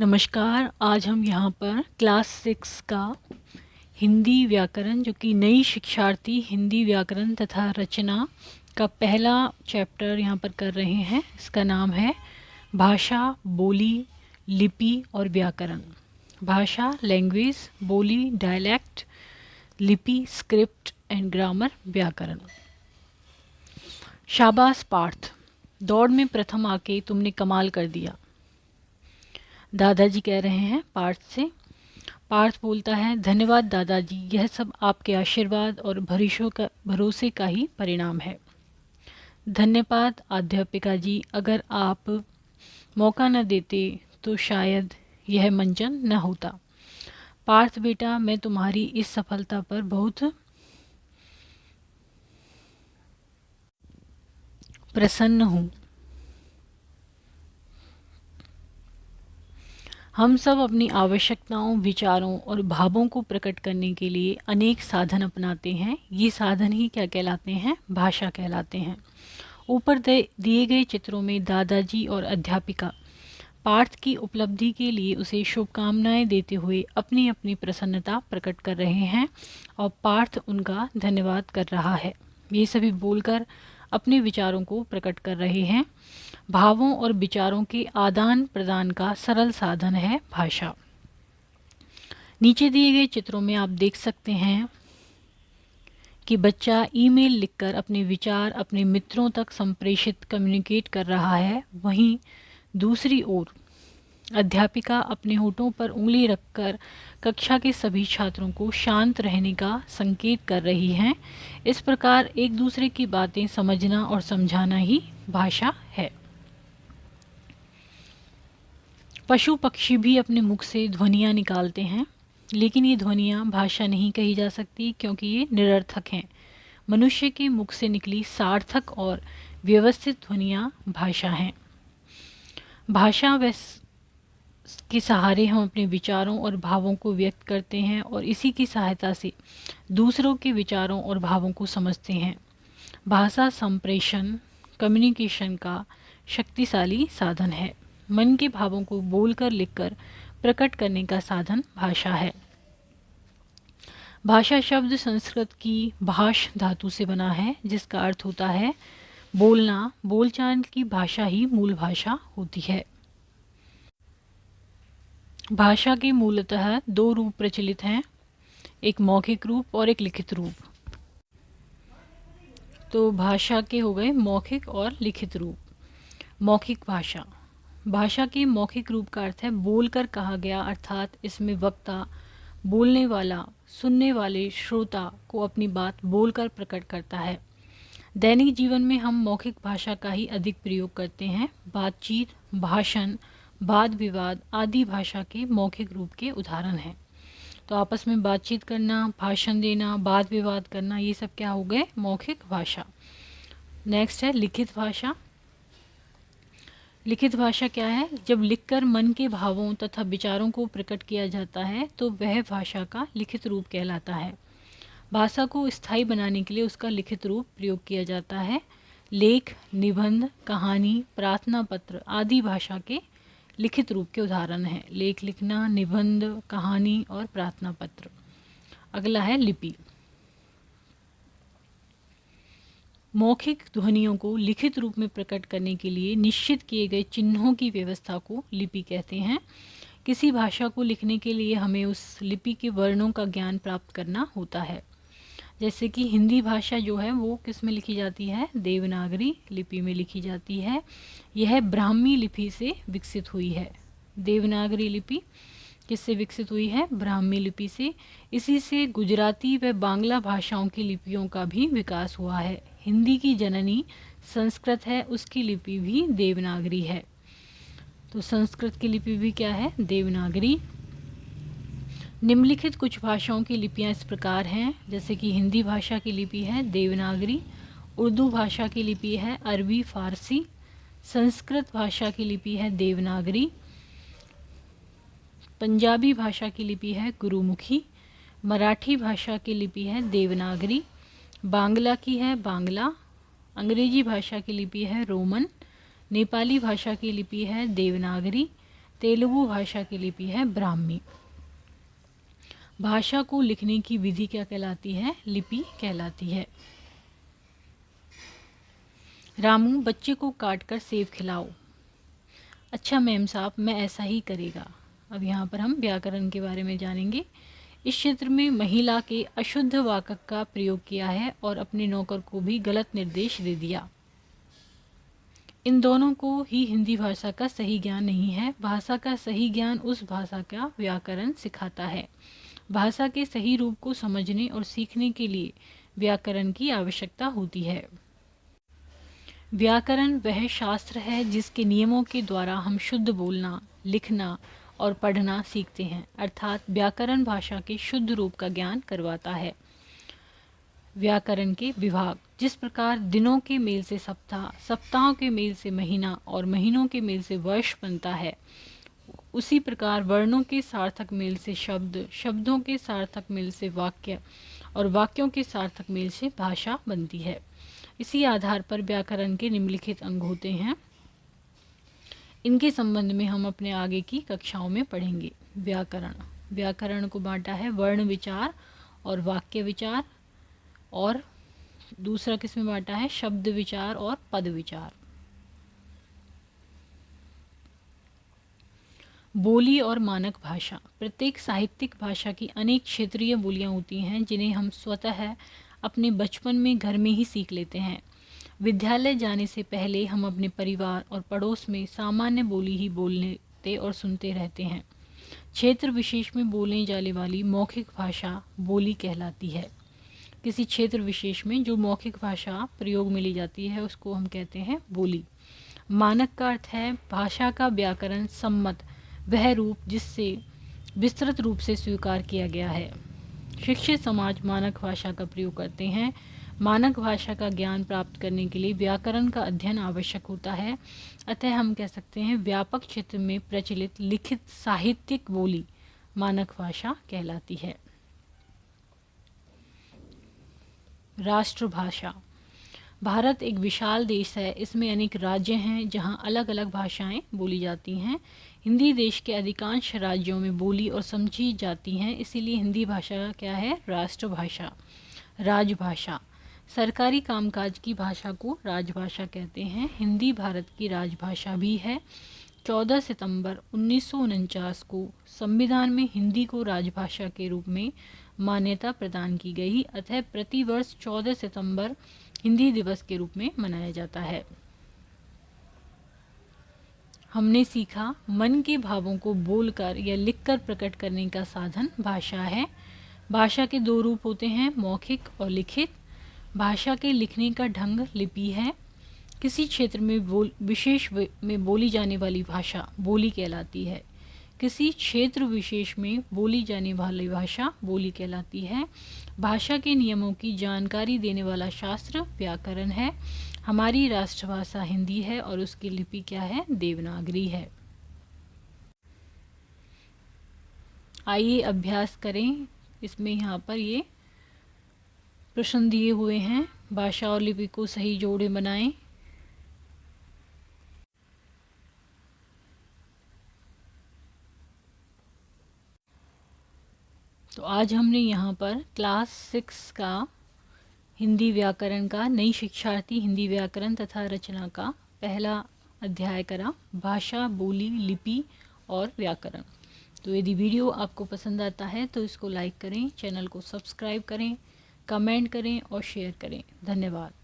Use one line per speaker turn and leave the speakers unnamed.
नमस्कार। आज हम यहाँ पर क्लास 6 का हिंदी व्याकरण जो कि नई शिक्षार्थी हिंदी व्याकरण तथा रचना का पहला चैप्टर यहाँ पर कर रहे हैं। इसका नाम है भाषा, बोली, लिपि और व्याकरण। भाषा लैंग्वेज, बोली डायलैक्ट, लिपि स्क्रिप्ट एंड ग्रामर व्याकरण। शाबाश पार्थ, दौड़ में प्रथम आके तुमने कमाल कर दिया, दादाजी कह रहे हैं पार्थ से। पार्थ बोलता है, धन्यवाद दादाजी, यह सब आपके आशीर्वाद और भरोसे का ही परिणाम है। धन्यवाद अध्यापिका जी, अगर आप मौका न देते तो शायद यह मंचन न होता। पार्थ बेटा, मैं तुम्हारी इस सफलता पर बहुत प्रसन्न हूँ। हम सब अपनी आवश्यकताओं, विचारों और भावों को प्रकट करने के लिए अनेक साधन अपनाते हैं। ये साधन ही क्या कहलाते हैं? भाषा कहलाते हैं। ऊपर दिए गए चित्रों में दादाजी और अध्यापिका पार्थ की उपलब्धि के लिए उसे शुभकामनाएं देते हुए अपनी अपनी प्रसन्नता प्रकट कर रहे हैं और पार्थ उनका धन्यवाद कर रहा है। ये सभी बोलकर अपने विचारों को प्रकट कर रहे हैं। भावों और विचारों के आदान प्रदान का सरल साधन है भाषा। नीचे दिए गए चित्रों में आप देख सकते हैं कि बच्चा ईमेल लिखकर अपने विचार अपने मित्रों तक संप्रेषित कम्युनिकेट कर रहा है। वहीं दूसरी ओर अध्यापिका अपने होठों पर उंगली रखकर कक्षा के सभी छात्रों को शांत रहने का संकेत कर रही हैं। इस प्रकार एक दूसरे की बातें समझना और समझाना ही भाषा है। पशु पक्षी भी अपने मुख से ध्वनियाँ निकालते हैं, लेकिन ये ध्वनियाँ भाषा नहीं कही जा सकती क्योंकि ये निरर्थक हैं। मनुष्य के मुख से निकली सार्थक और व्यवस्थित ध्वनियाँ भाषा हैं। भाषा के सहारे हम अपने विचारों और भावों को व्यक्त करते हैं और इसी की सहायता से दूसरों के विचारों और भावों को समझते हैं। भाषा संप्रेषण कम्युनिकेशन का शक्तिशाली साधन है। मन के भावों को बोलकर लिखकर प्रकट करने का साधन भाषा है। भाषा शब्द संस्कृत की भाष धातु से बना है, जिसका अर्थ होता है बोलना। बोलचाल की भाषा ही मूल भाषा होती है। भाषा के मूलतः दो रूप प्रचलित हैं, एक मौखिक रूप और एक लिखित रूप। तो भाषा के हो गए मौखिक और लिखित रूप। मौखिक भाषा, भाषा के मौखिक रूप का अर्थ है बोलकर कहा गया, अर्थात इसमें वक्ता, बोलने वाला, सुनने वाले श्रोता को अपनी बात बोलकर प्रकट करता है। दैनिक जीवन में हम मौखिक भाषा का ही अधिक प्रयोग करते हैं। बातचीत, भाषण, वाद विवाद आदि भाषा के मौखिक रूप के उदाहरण हैं। तो आपस में बातचीत करना, भाषण देना, वाद विवाद करना, ये सब क्या हो गए? मौखिक भाषा। नेक्स्ट है लिखित भाषा। लिखित भाषा क्या है? जब लिखकर मन के भावों तथा विचारों को प्रकट किया जाता है तो वह भाषा का लिखित रूप कहलाता है। भाषा को स्थायी बनाने के लिए उसका लिखित रूप प्रयोग किया जाता है। लेख, निबंध, कहानी, प्रार्थना पत्र आदि भाषा के लिखित रूप के उदाहरण हैं। लेख लिखना, निबंध, कहानी और प्रार्थना पत्र। अगला है लिपि। मौखिक ध्वनियों को लिखित रूप में प्रकट करने के लिए निश्चित किए गए चिन्हों की व्यवस्था को लिपि कहते हैं। किसी भाषा को लिखने के लिए हमें उस लिपि के वर्णों का ज्ञान प्राप्त करना होता है। जैसे कि हिंदी भाषा जो है वो किस में लिखी जाती है? देवनागरी लिपि में लिखी जाती है। यह ब्राह्मी लिपि से विकसित हुई है। देवनागरी लिपि किससे विकसित हुई है? ब्राह्मी लिपि से। इसी से गुजराती व बांग्ला भाषाओं की लिपियों का भी विकास हुआ है। हिंदी की जननी संस्कृत है, उसकी लिपि भी देवनागरी है। तो संस्कृत की लिपि भी क्या है? देवनागरी। निम्नलिखित कुछ भाषाओं की लिपियां इस प्रकार हैं, जैसे कि हिंदी भाषा की लिपि है देवनागरी, उर्दू भाषा की लिपि है अरबी फारसी, संस्कृत भाषा की लिपि है देवनागरी, पंजाबी भाषा की लिपि है गुरुमुखी, मराठी भाषा की लिपि है देवनागरी, बांग्ला की है बांग्ला, अंग्रेजी भाषा की लिपि है रोमन, नेपाली भाषा की लिपि है देवनागरी, तेलुगु भाषा की लिपि है ब्राह्मी। भाषा को लिखने की विधि क्या कहलाती है? लिपि कहलाती है। रामू, बच्चे को काट कर सेब खिलाओ। अच्छा मैम साहब, मैं ऐसा ही करेगा। अब यहाँ पर हम व्याकरण के बारे में जानेंगे। इस क्षेत्र में महिला के अशुद्ध वाचक का प्रयोग किया है और अपने नौकर को भी गलत निर्देश दे दिया। इन दोनों को ही हिंदी भाषा का सही ज्ञान नहीं है। भाषा का सही ज्ञान उस भाषा का व्याकरण सिखाता है। भाषा के सही रूप को समझने और सीखने के लिए व्याकरण की आवश्यकता होती है। व्याकरण वह शास्त्र है जिसके नियमों के द्वारा हम शुद्ध बोलना, लिखना और पढ़ना सीखते हैं। अर्थात व्याकरण भाषा के शुद्ध रूप का ज्ञान करवाता है। व्याकरण के विभाग: जिस प्रकार दिनों के मेल से सप्ताह, सप्ताहों के मेल से महीना और महीनों के मेल से वर्ष बनता है, उसी प्रकार वर्णों के सार्थक मेल से शब्द, शब्दों के सार्थक मेल से वाक्य और वाक्यों के सार्थक मेल से भाषा बनती है। इसी आधार पर व्याकरण के निम्नलिखित अंग होते हैं। इनके संबंध में हम अपने आगे की कक्षाओं में पढ़ेंगे। व्याकरण को बांटा है वर्ण विचार और वाक्य विचार, और दूसरा किसमें बांटा है? शब्द विचार और पद विचार। बोली और मानक भाषा: प्रत्येक साहित्यिक भाषा की अनेक क्षेत्रीय बोलियां होती हैं जिन्हें हम स्वतः अपने बचपन में घर में ही सीख लेते हैं। विद्यालय जाने से पहले हम अपने परिवार और पड़ोस में सामान्य बोली ही बोलते और सुनते रहते हैं। क्षेत्र विशेष में बोलने जाने वाली मौखिक भाषा बोली कहलाती है। किसी क्षेत्र विशेष में जो मौखिक भाषा प्रयोग में ली जाती है उसको हम कहते हैं बोली। मानक का अर्थ है भाषा का व्याकरण सम्मत वह रूप जिससे विस्तृत रूप से स्वीकार किया गया है। शिक्षित समाज मानक भाषा का प्रयोग करते हैं। मानक भाषा का ज्ञान प्राप्त करने के लिए व्याकरण का अध्ययन आवश्यक होता है। अतः हम कह सकते हैं व्यापक क्षेत्र में प्रचलित लिखित साहित्यिक बोली मानक भाषा कहलाती है। राष्ट्रभाषा: भारत एक विशाल देश है। इसमें अनेक राज्य हैं जहां अलग अलग भाषाएं बोली जाती हैं। हिंदी देश के अधिकांश राज्यों में बोली और समझी जाती हैं, इसीलिए हिंदी भाषा क्या है? राष्ट्रभाषा। राजभाषा: सरकारी कामकाज की भाषा को राजभाषा कहते हैं। हिंदी भारत की राजभाषा भी है। 14 सितंबर 1949 को संविधान में हिंदी को राजभाषा के रूप में मान्यता प्रदान की गई। अतः प्रतिवर्ष 14 सितंबर हिंदी दिवस के रूप में मनाया जाता है। हमने सीखा मन के भावों को बोलकर या लिखकर प्रकट करने का साधन भाषा है। भाषा के दो रूप होते हैं, मौखिक और लिखित। भाषा के लिखने का ढंग लिपि है। किसी क्षेत्र में विशेष में बोली जाने वाली भाषा बोली कहलाती है। किसी क्षेत्र विशेष में बोली जाने वाली भाषा बोली कहलाती है। भाषा के नियमों की जानकारी देने वाला शास्त्र व्याकरण है। हमारी राष्ट्रभाषा हिंदी है और उसकी लिपि क्या है? देवनागरी है। आइए अभ्यास करें। इसमें यहाँ पर ये प्रश्न दिए हुए हैं। भाषा और लिपि को सही जोड़े बनाएं। तो आज हमने यहाँ पर क्लास 6 का हिंदी व्याकरण का नई शिक्षार्थी हिंदी व्याकरण तथा रचना का पहला अध्याय करा, भाषा, बोली, लिपि और व्याकरण। तो यदि वीडियो आपको पसंद आता है तो इसको लाइक करें, चैनल को सब्सक्राइब करें, कमेंट करें और शेयर करें। धन्यवाद।